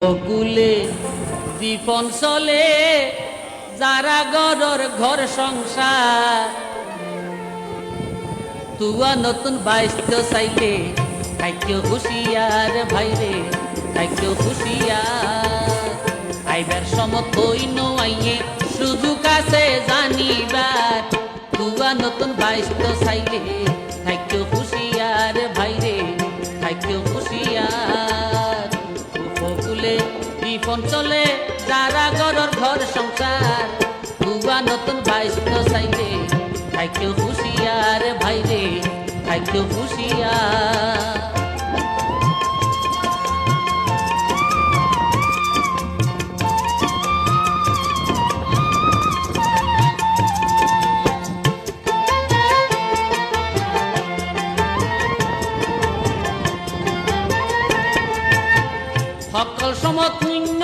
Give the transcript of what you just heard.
বকুলে দীপন চলে যারা গড়র ঘর সংসার তুয়া নতুন বাইস্ত চাইলে খাইকেও হুশিয়ার ভাইরে খাইকেও হুশিয়ার আইবার সমতই নইয়ে সুযোগ আছে জানিবার তুয়া নতুন বাইস্ত চাইলে খাইকেও হুশিয়ার ভাইরে খাইকেও হুশিয়ার উপকূলে দীপন চলে যারা গড়র ঘর সংসার তুয়া নতুন বাইস্ত চাইলে খাইকেও হুশিয়ার ভাইরে খাইকেও হুশিয়ার সকল সমতুন্য